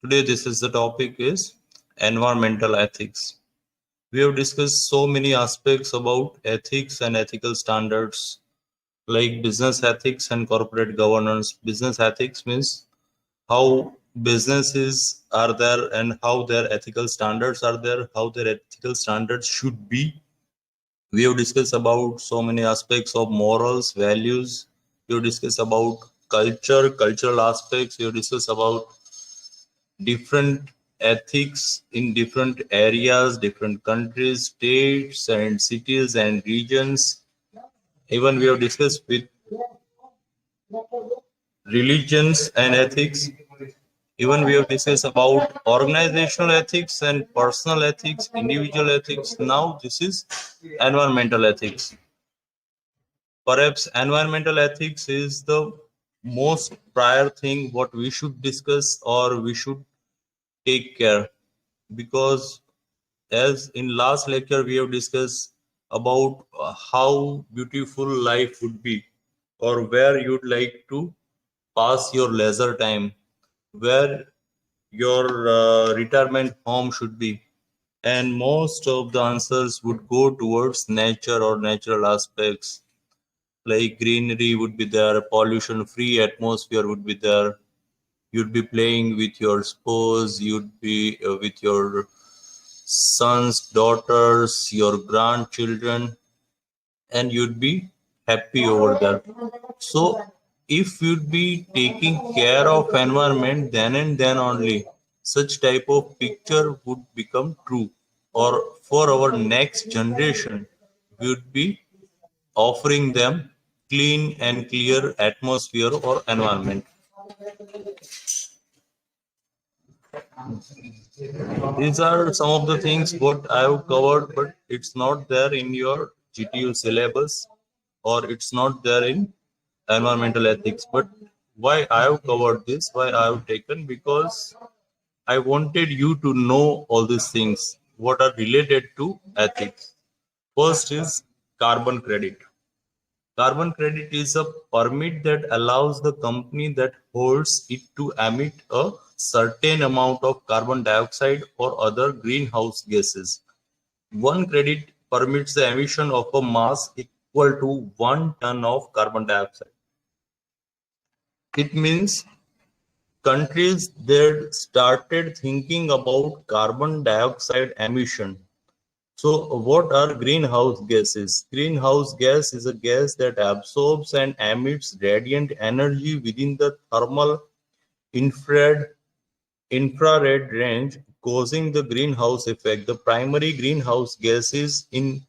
Today, this is the topic is environmental ethics. We have discussed so many aspects about ethics and ethical standards like business ethics and corporate governance. Business ethics means how businesses are there and how their ethical standards are there, how their ethical standards should be. We have discussed about so many aspects of morals, values. We have discussed about culture, cultural aspects. We have discussed about different ethics in different areas, different countries, states, and cities and regions. Even we have discussed with religions and ethics. Even we have discussed about organizational ethics and personal ethics, individual ethics. Now this is environmental ethics. Perhaps environmental ethics is the most prior thing what we should discuss or we should take care, because as in last lecture we have discussed about how beautiful life would be, or where you'd like to pass your leisure time, where your retirement home should be, and most of the answers would go towards nature or natural aspects, like greenery would be there, pollution free atmosphere would be there, you'd be playing with your spouse, you'd be with your sons, daughters, your grandchildren, and you'd be happy over there. So if you'd be taking care of environment, then and then only such type of picture would become true, or for our next generation we would be offering them clean and clear atmosphere or environment. These are some of the things what I have covered, but it's not there in your GTU syllabus, or it's not there in environmental ethics. But why I have covered this, why I have taken, because I wanted you to know all these things what are related to ethics. First is carbon credit. Carbon credit is a permit that allows the company that holds it to emit a certain amount of carbon dioxide or other greenhouse gases. One credit permits the emission of a mass equal to 1 ton of carbon dioxide. It means countries that started thinking about carbon dioxide emission. So what are greenhouse gases? Greenhouse gas is a gas that absorbs and emits radiant energy within the thermal infrared range, causing the greenhouse effect. The primary greenhouse gases in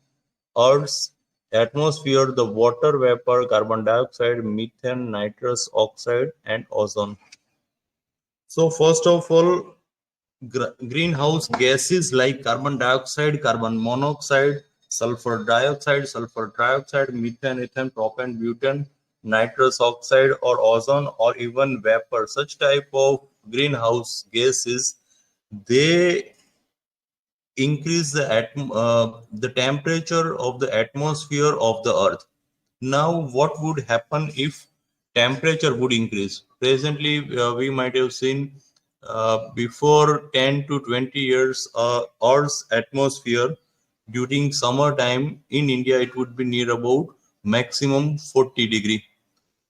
Earth's atmosphere: the water vapor, carbon dioxide, methane, nitrous oxide, and ozone. So first of all, greenhouse gases like carbon dioxide, carbon monoxide, sulfur trioxide, methane, ethane, propane, butane, nitrous oxide, or ozone, or even vapor. Such type of greenhouse gases, they increase the temperature of the atmosphere of the earth. Now what would happen if temperature would increase? Presently we might have seen before 10 to 20 years earth's atmosphere during summertime in India it would be near about maximum 40 degree,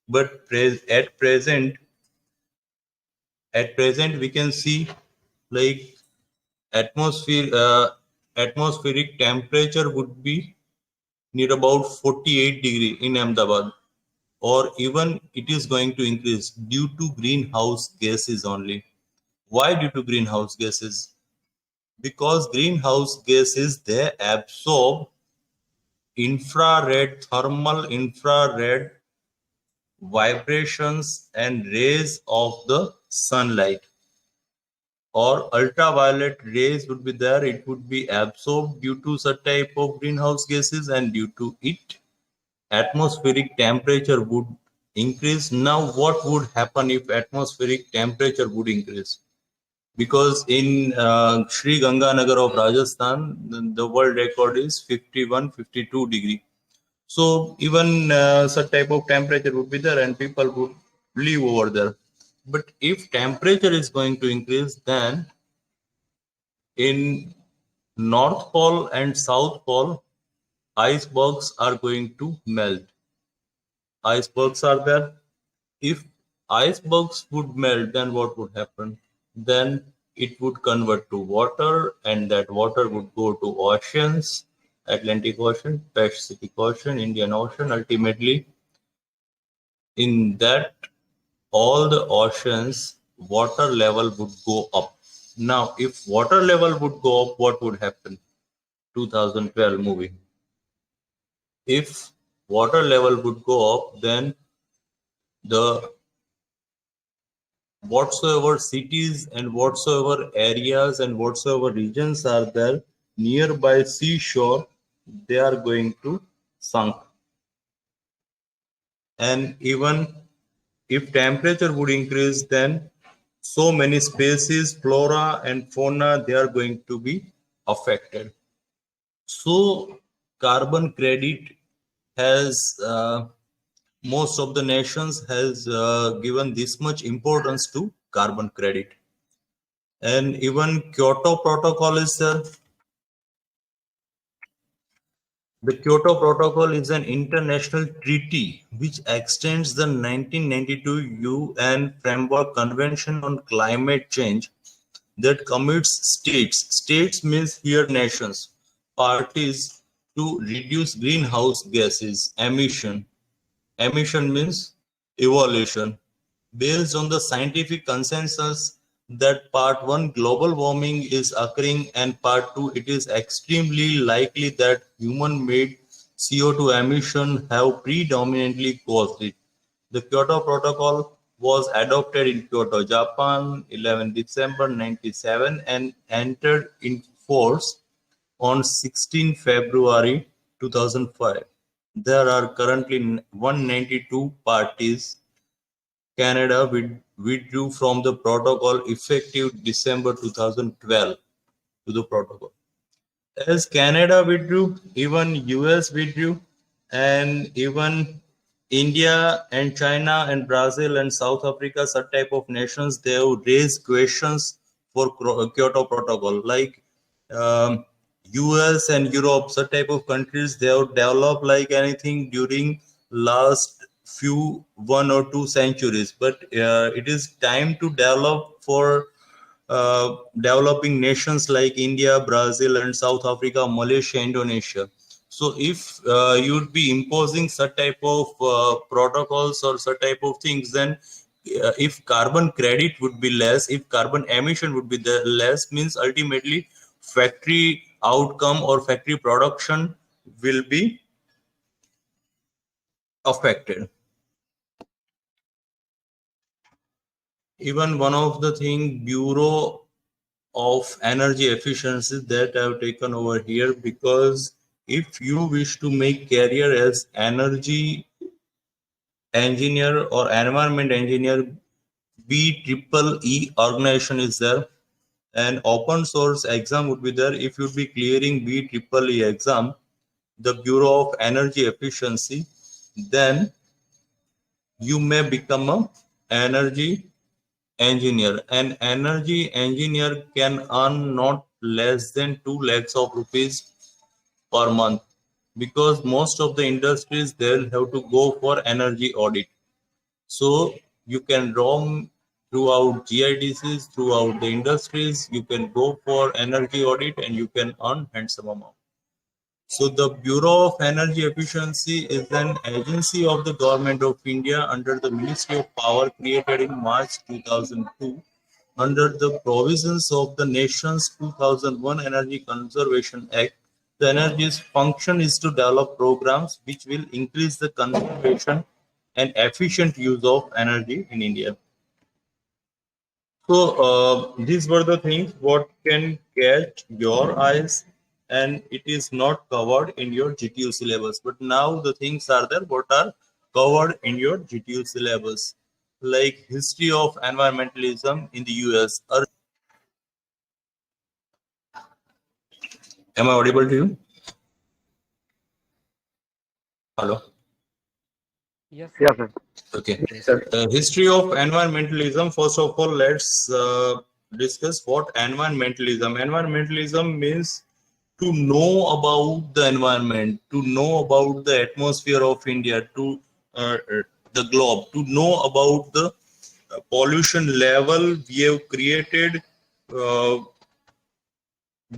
but at present we can see like atmospheric temperature would be near about 48 degree in Ahmedabad, or even it is going to increase due to greenhouse gases only. Why due to greenhouse gases? Because greenhouse gases, they absorb thermal infrared vibrations and rays of the sunlight, or ultraviolet rays would be there. It would be absorbed due to such type of greenhouse gases, and due to it atmospheric temperature would increase. Now what would happen if atmospheric temperature would increase? Because in Sri Ganganagar of Rajasthan, the world record is 51-52 degree. So even such type of temperature would be there and people would live over there. But if temperature is going to increase, then in North Pole and South Pole, icebergs are going to melt. Icebergs are there. If icebergs would melt, then what would happen? Then it would convert to water, and that water would go to oceans, Atlantic Ocean, Pacific Ocean, Indian Ocean. Ultimately, in that all the oceans, water level would go up. Now, if water level would go up, what would happen? 2012 movie. If water level would go up, then the whatsoever cities and whatsoever areas and whatsoever regions are there nearby seashore, they are going to sunk. And even if temperature would increase, then so many species, flora and fauna, they are going to be affected. So carbon credit has most of the nations has given this much importance to carbon credit. And even Kyoto Protocol is there. The Kyoto Protocol is an international treaty which extends the 1992 UN Framework Convention on Climate Change that commits states means here nations, parties to reduce greenhouse gases emission. Emission means evolution. Based on the scientific consensus that part 1 global warming is occurring and part 2 it is extremely likely that human made CO2 emission have predominantly caused it. The Kyoto Protocol was adopted in Kyoto, Japan 11 December 97 and entered in force on 16 February 2005. There are currently 192 parties. Canada withdrew from the protocol effective December 2012 to the protocol. As Canada withdrew, even US withdrew, and even India and China and Brazil and South Africa, such type of nations, they have raised questions for Kyoto Protocol. Like US and Europe, such type of countries, they have developed like anything during last few 1 or 2 centuries. But it is time to develop for developing nations like India, Brazil, and South Africa, Malaysia, Indonesia. So, if you'd be imposing such type of protocols or such type of things, then if carbon credit would be less, if carbon emission would be less, means ultimately factory outcome or factory production will be affected. Even one of the thing Bureau of energy efficiency that I've taken over here, because if you wish to make career as energy engineer or environment engineer, BEEE organization is there, and open source exam would be there. If you'd be clearing BEEE exam, the Bureau of Energy Efficiency, then you may become a energy engineer. An energy engineer can earn not less than 2 lakhs of rupees per month, because most of the industries they'll have to go for energy audit. So you can roam throughout GIDCs, throughout the industries, you can go for energy audit and you can earn handsome amount. So the Bureau of Energy Efficiency is an agency of the Government of India under the Ministry of Power, created in March 2002 under the provisions of the nation's 2001 Energy Conservation Act. The energy's function is to develop programs which will increase the conservation and efficient use of energy in India. So these were the things what can catch your eyes, and it is not covered in your GTU syllabus. But now the things are there what are covered in your GTU syllabus, like history of environmentalism in the US. Am I audible to you? Hello. Yes, Yes, sir. sir. Okay. History of environmentalism. First of all, let's discuss what environmentalism. Environmentalism means to know about the environment, to know about the atmosphere of India, to the globe, to know about the pollution level we have created uh,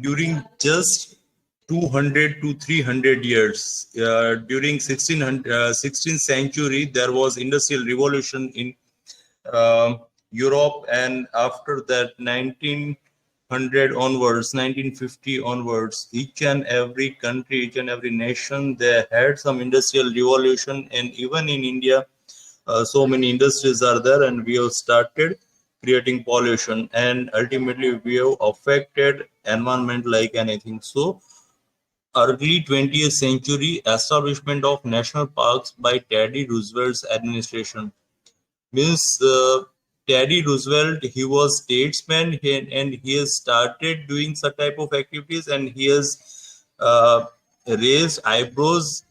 during just 200 to 300 years. During 16th century, there was industrial revolution in Europe, and after that 1900 onwards, 1950 onwards, each and every country, each and every nation, they had some industrial revolution, and even in India, so many industries are there, and we have started creating pollution, and ultimately we have affected environment like anything. So early 20th century establishment of national parks by Teddy Roosevelt's administration means Teddy Roosevelt, he was statesman, and he has started doing some type of activities, and he has raised eyebrows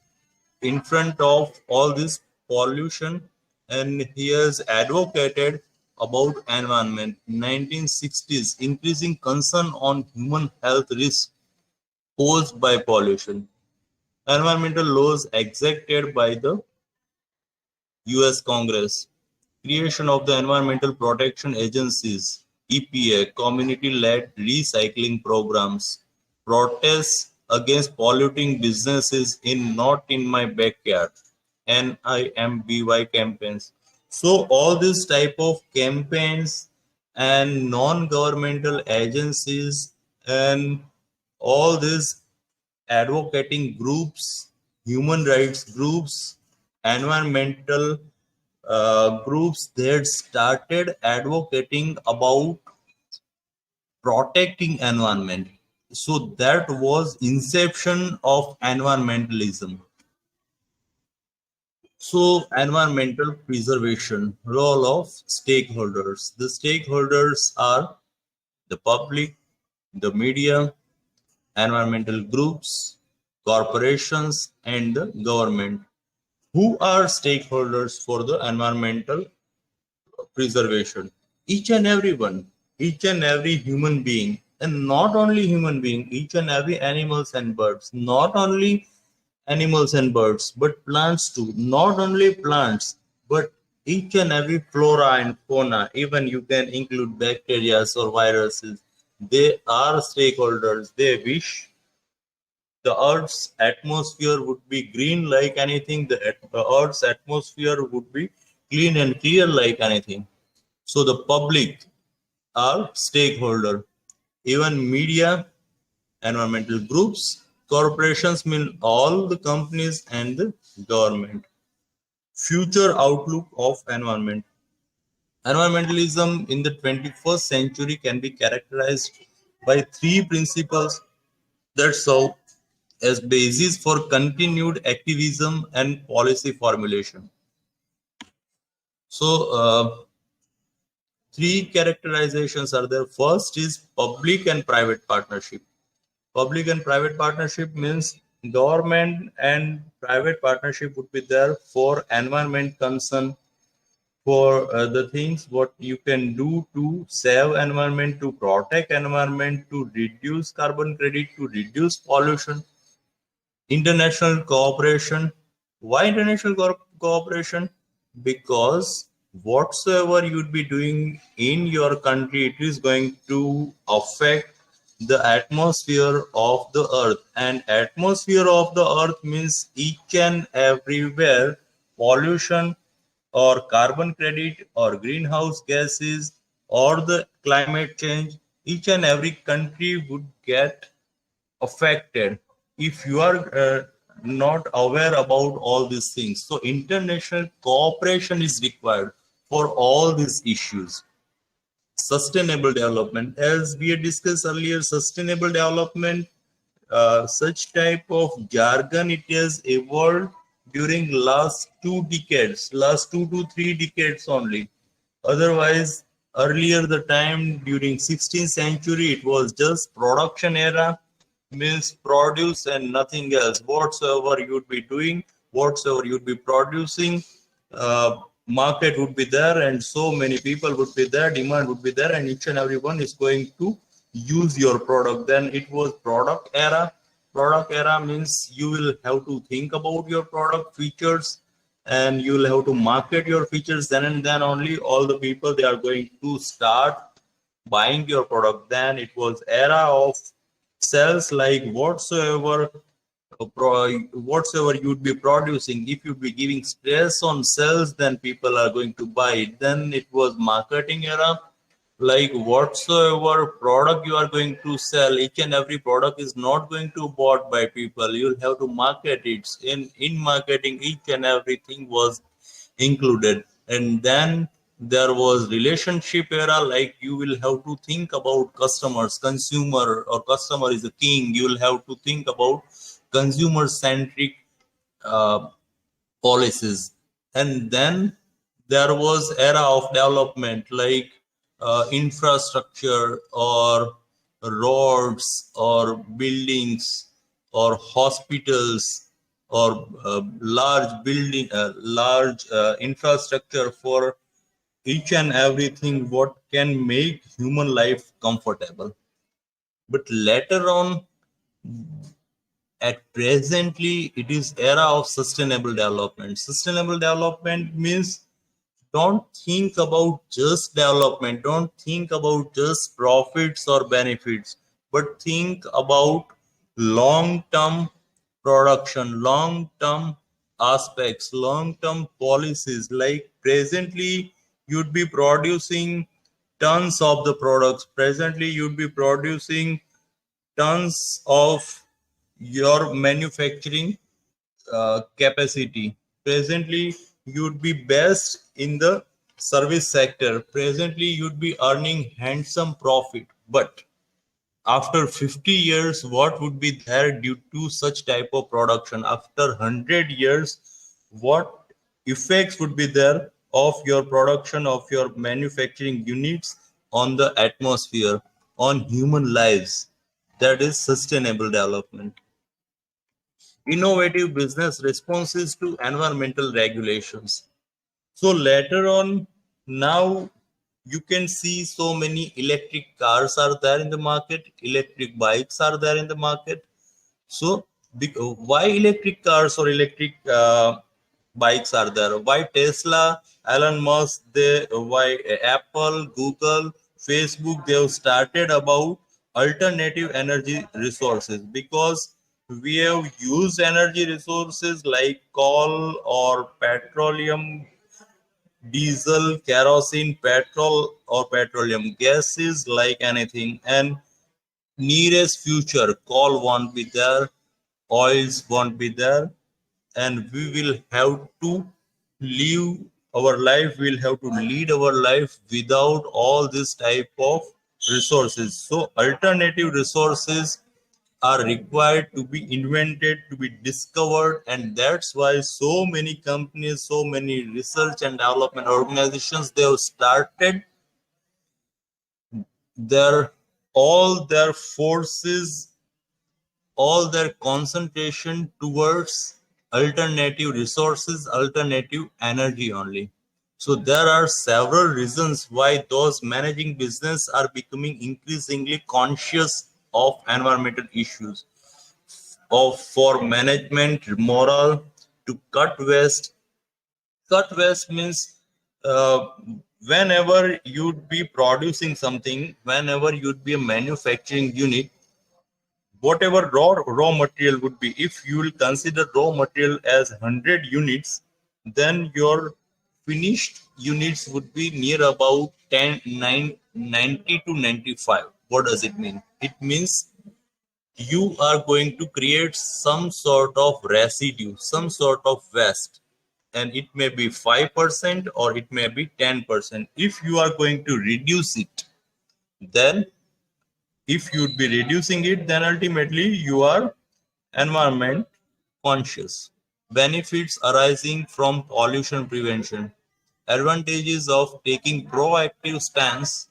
in front of all this pollution, and he has advocated about environment. 1960s, increasing concern on human health risks posed by pollution. Environmental laws exacted by the US Congress. Creation of the Environmental Protection Agencies, EPA, community-led recycling programs, protests against polluting businesses in Not in My Backyard, NIMBY campaigns. So all these type of campaigns and non-governmental agencies and all these advocating groups, human rights groups, environmental groups that started advocating about protecting environment. So that was inception of environmentalism. So environmental preservation, role of stakeholders. The stakeholders are the public, the media, environmental groups, corporations, and the government. Who are stakeholders for the environmental preservation? Each and everyone, each and every human being, and not only human being, each and every animals and birds, not only animals and birds, but plants too. Not only plants, but each and every flora and fauna, even you can include bacteria or viruses. They are stakeholders. They wish the Earth's atmosphere would be green like anything. The Earth's atmosphere would be clean and clear like anything. So the public are stakeholder, even media, environmental groups, corporations mean all the companies and the government. Future outlook of environment. Environmentalism in the 21st century can be characterized by three principles that serve as basis for continued activism and policy formulation. So, three characterizations are there. First is public and private partnership. Public and private partnership means government and private partnership would be there for environment concern, for the things what you can do to save environment, to protect environment, to reduce carbon credit, to reduce pollution. International cooperation. Why international cooperation? Because whatsoever you'd be doing in your country, it is going to affect the atmosphere of the earth, and atmosphere of the earth means each and everywhere pollution or carbon credit or greenhouse gases or the climate change, each and every country would get affected if you are not aware about all these things. So international cooperation is required for all these issues. Sustainable development, as we had discussed earlier, sustainable development, such type of jargon, it has evolved during last 2 decades, last 2 to 3 decades only. Otherwise, earlier the time during 16th century, it was just production era, means produce and nothing else. Whatsoever you'd be doing, whatsoever you'd be producing, market would be there, and so many people would be there, demand would be there, and each and everyone is going to use your product. Then it was product era. Product era means you will have to think about your product features, and you will have to market your features. Then and then only all the people, they are going to start buying your product. Then it was era of sales, like whatsoever you'd be producing, if you'd be giving stress on sales, then people are going to buy it. Then it was marketing era, like whatsoever product you are going to sell, each and every product is not going to bought by people, you'll have to market it. In marketing, each and everything was included. And then there was relationship era, like you will have to think about customers. Consumer or customer is a king. You will have to think about consumer centric uh, policies. And then there was era of development, like infrastructure or roads or buildings or hospitals or large infrastructure for each and everything what can make human life comfortable. But later on, at presently, it is era of sustainable development. Sustainable development means don't think about just development, don't think about just profits or benefits, but think about long term production, long term aspects, long term policies. Like presently, you'd be producing tons of the products. Presently, you'd be producing tons of your manufacturing capacity. Presently, you'd be best in the service sector. Presently, you'd be earning handsome profit. But after 50 years, what would be there due to such type of production? After 100 years, what effects would be there of your production, of your manufacturing units on the atmosphere, on human lives? That is sustainable development. Innovative business responses to environmental regulations. So later on, now you can see so many electric cars are there in the market, electric bikes are there in the market. So why electric cars or electric bikes are there? Why Tesla, Elon Musk, why Apple, Google, Facebook, they have started about alternative energy resources? Because we have used energy resources like coal or petroleum, diesel, kerosene, petrol or petroleum gases, like anything. And nearest future, coal won't be there, oils won't be there, and we will have to live our life, we'll have to lead our life without all this type of resources. So alternative resources are required to be invented, to be discovered, and that's why so many companies, so many research and development organizations, they have started their all their forces, all their concentration towards alternative resources, alternative energy only. So there are several reasons why those managing business are becoming increasingly conscious of environmental issues, of for management moral to cut waste. Cut waste means uh, whenever you'd be producing something, whenever you'd be a manufacturing unit, whatever raw material would be, if you will consider raw material as 100 units, then your finished units would be near about 10 9 90 to 95. What does it mean? It means you are going to create some sort of residue, some sort of waste, and it may be 5% or it may be 10%. If you are going to reduce it, then if you'd be reducing it, then ultimately you are environment conscious. Benefits arising from pollution prevention. Advantages of taking proactive stance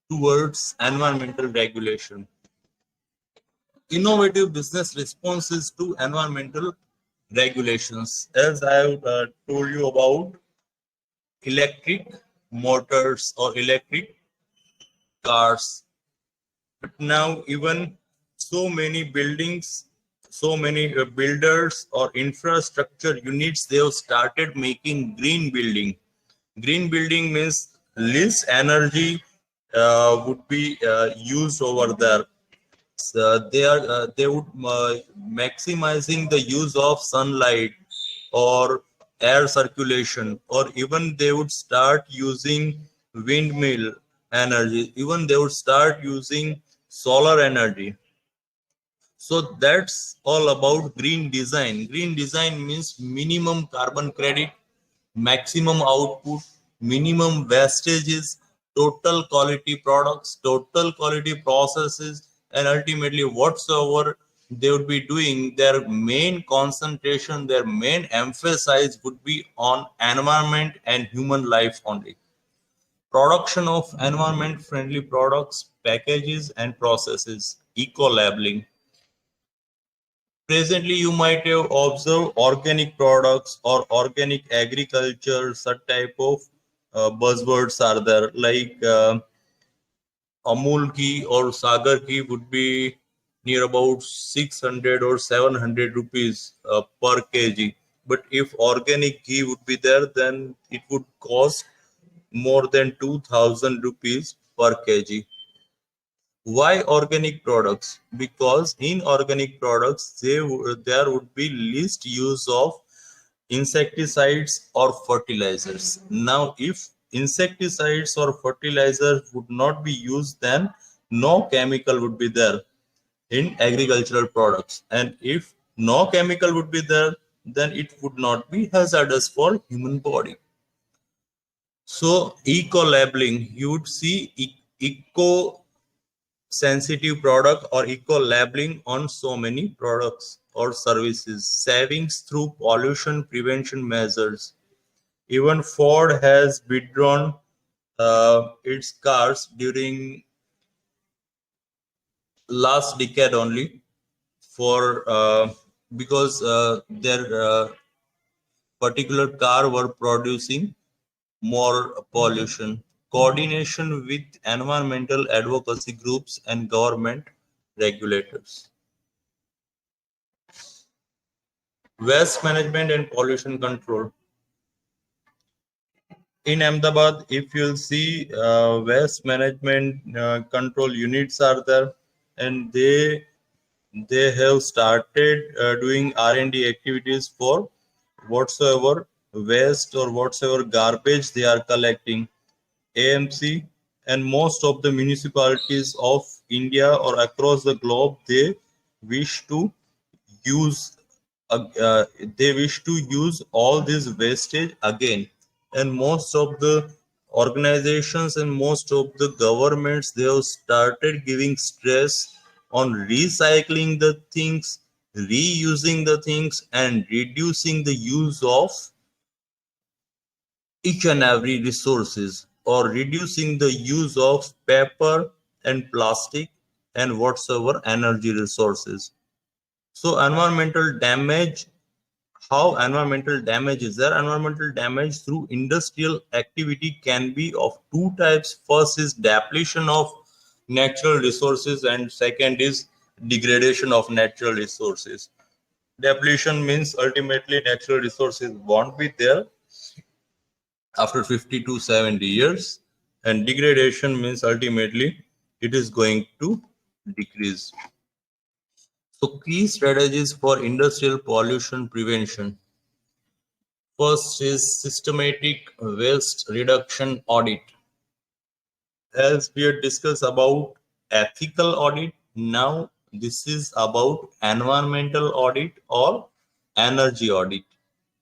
towards environmental regulation. Innovative business responses to environmental regulations. As I have told you about, electric motors or electric cars. But now even so many buildings, so many builders or infrastructure units, they have started making green building. Green building means less energy would be used over there. They would maximizing the use of sunlight or air circulation, or even they would start using windmill energy, even they would start using solar energy. So that's all about green design. Green design means minimum carbon credit, maximum output, minimum wastages, total quality products, total quality processes, and ultimately whatsoever they would be doing, their main concentration, their main emphasis would be on environment and human life only. Production of environment friendly products, packages, and processes, eco labeling. Presently, you might have observed organic products or organic agriculture, such type of buzzwords are there, like Amul ghee or Sagar ghee would be near about 600 or 700 rupees per kg. But if organic ghee would be there, then it would cost more than 2000 rupees per kg. Why organic products? Because in organic products, there would be least use of insecticides or fertilizers. Now, if insecticides or fertilizers would not be used, then no chemical would be there in agricultural products. And if no chemical would be there, then it would not be hazardous for human body. So, eco labeling, you would see eco sensitive product or eco labeling on so many products or services, savings through pollution prevention measures. Even Ford has withdrawn its cars during last decade only for because their particular car were producing more pollution. Coordination with environmental advocacy groups and government regulators. Waste management and pollution control. In Ahmedabad, if you'll see, waste management control units are there, and they have started doing R&D activities for whatsoever waste or whatsoever garbage they are collecting. AMC and most of the municipalities of India or across the globe, they wish to use uh, they wish to use all this wastage again, and most of the organizations and most of the governments, they have started giving stress on recycling the things, reusing the things, and reducing the use of each and every resources, or reducing the use of paper and plastic and whatsoever energy resources. So environmental damage, how environmental damage is there? Environmental damage through industrial activity can be of two types. First is depletion of natural resources, and second is degradation of natural resources. Depletion means ultimately natural resources won't be there after 50 to 70 years, and degradation means ultimately it is going to decrease. So key strategies for industrial pollution prevention. First is systematic waste reduction audit. As we had discussed about ethical audit, now this is about environmental audit or energy audit.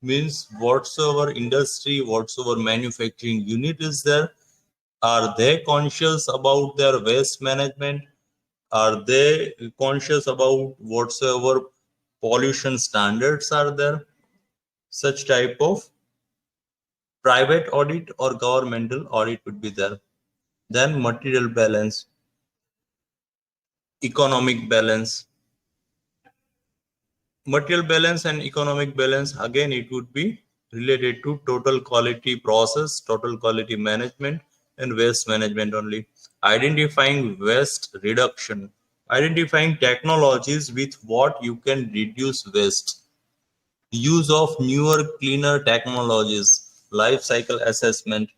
Means whatsoever industry, whatsoever manufacturing unit is there, are they conscious about their waste management? Are they conscious about whatsoever pollution standards are there? Such type of private audit or governmental audit would be there. Then material balance, economic balance. Material balance and economic balance, again it would be related to total quality process, total quality management, and waste management only. Identifying waste reduction, identifying technologies with what you can reduce waste, use of newer, cleaner technologies, life cycle assessment.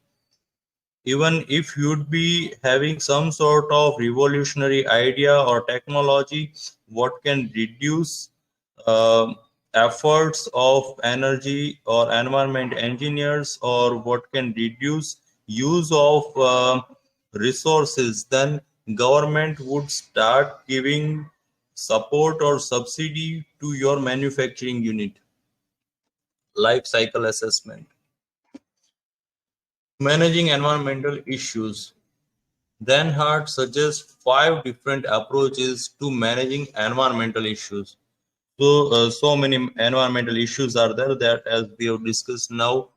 Even if you'd be having some sort of revolutionary idea or technology, what can reduce um efforts of energy or environment engineers, or what can reduce use of resources, then government would start giving support or subsidy to your manufacturing unit. Life cycle assessment, managing environmental issues. Dan Hart suggests five different approaches to managing environmental issues. So many environmental issues are there that, as we have discussed now,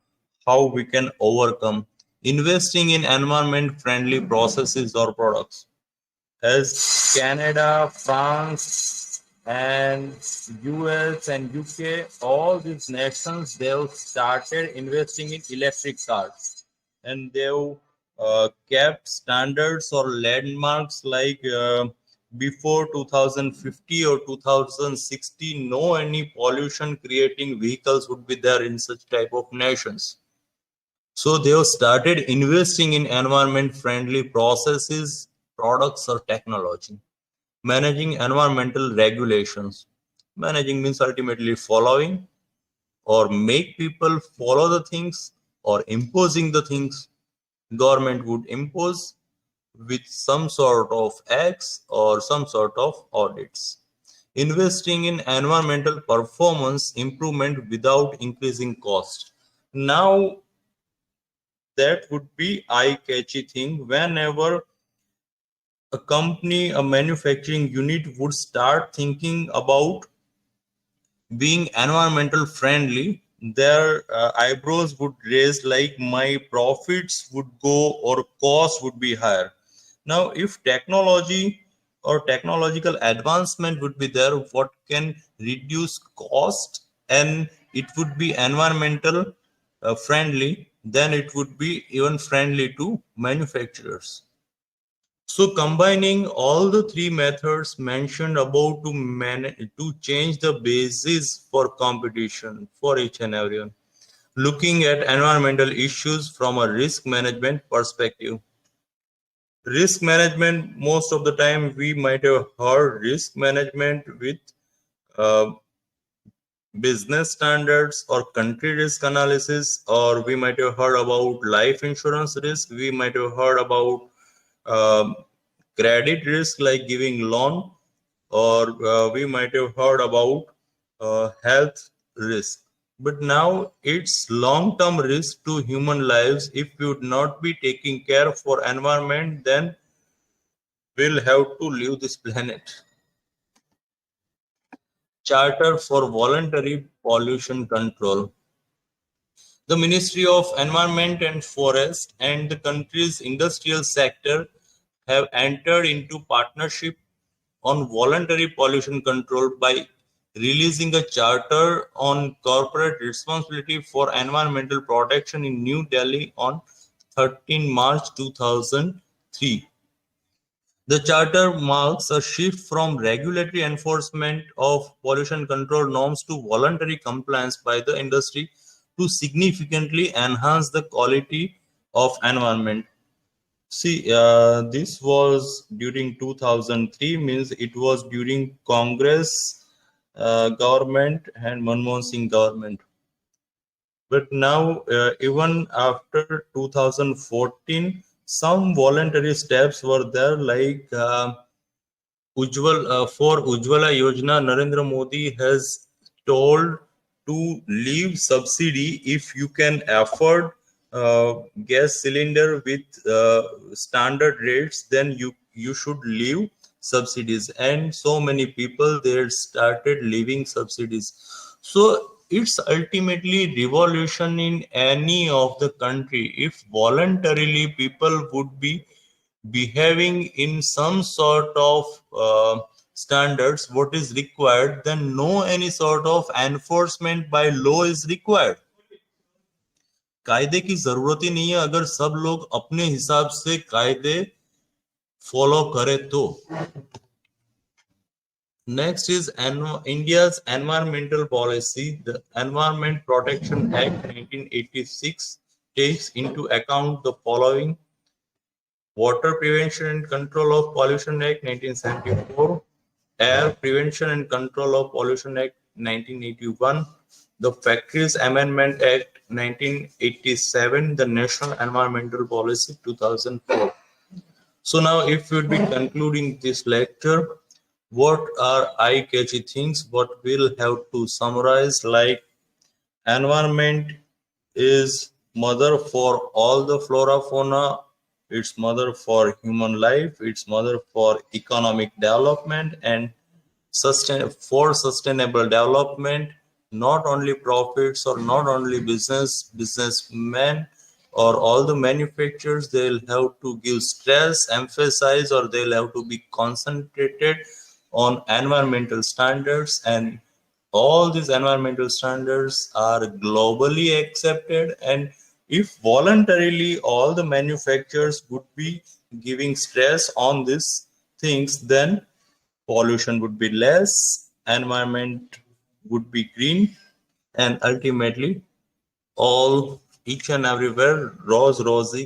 how we can overcome. Investing in environment-friendly processes or products. As Canada, France, and US and UK, all these nations, they've started investing in electric cars, and they've kept standards or landmarks like before 2050 or 2060, no any pollution creating vehicles would be there in such type of nations. So they have started investing in environment-friendly processes, products, or technology. Managing environmental regulations. Managing means ultimately following or make people follow the things, or imposing the things. Government would impose with some sort of acts or some sort of audits. Investing in environmental performance improvement without increasing cost. Now that would be eye-catchy thing whenever a company, a manufacturing unit would start thinking about being environmental friendly. Their eyebrows would raise like my profits would go or cost would be higher. Now if technology or technological advancement would be there, what can reduce cost and it would be environmental friendly, then it would be even friendly to manufacturers. So combining all the three methods mentioned above to to change the basis for competition for each and everyone. Looking at environmental issues from a risk management perspective. Risk management, most of the time we might have heard risk management with uh, business standards or country risk analysis, or we might have heard about life insurance risk, we might have heard about um, credit risk like giving loan, or we might have heard about health risk. But now it's long-term risk to human lives. If we would not be taking care for environment, then we'll have to leave this planet. Charter for Voluntary Pollution Control. The Ministry of Environment and Forest and the country's industrial sector have entered into partnership on voluntary pollution control by releasing a charter on corporate responsibility for environmental protection in New Delhi on 13 March 2003. The charter marks a shift from regulatory enforcement of pollution control norms to voluntary compliance by the industry to significantly enhance the quality of environment. See, this was during 2003, means it was during Congress government and Manmohan Singh government. But now, even after 2014, some voluntary steps were there, like for Ujjwala Yojana, Narendra Modi has told to leave subsidy if you can afford gas cylinder with standard rates, then you should leave subsidies, and so many people they started leaving subsidies. So it's ultimately revolution in any of the country if voluntarily people would be behaving in some sort of standards what is required, then no any sort of enforcement by law is required. कायदे की जरूरत ही नहीं है अगर सब लोग अपने हिसाब से कायदे फॉलो करे तो। Next is India's environmental policy. The Environment Protection Act 1986 takes into account the following: Water Prevention and Control of Pollution Act 1974, Air Prevention and Control of Pollution Act 1981, the Factories Amendment Act 1987, the National Environmental Policy 2004. So now if we'll be concluding this lecture, what are eye-catchy things? What we'll have to summarize, like environment is mother for all the flora fauna, it's mother for human life, it's mother for economic development and sustainable development. Not only profits or not only businessmen or all the manufacturers, they'll have to give stress, emphasize, or they'll have to be concentrated on environmental standards, and all these environmental standards are globally accepted. And if voluntarily all the manufacturers would be giving stress on these things, then pollution would be less, environment would be green, and ultimately all each and everywhere rosy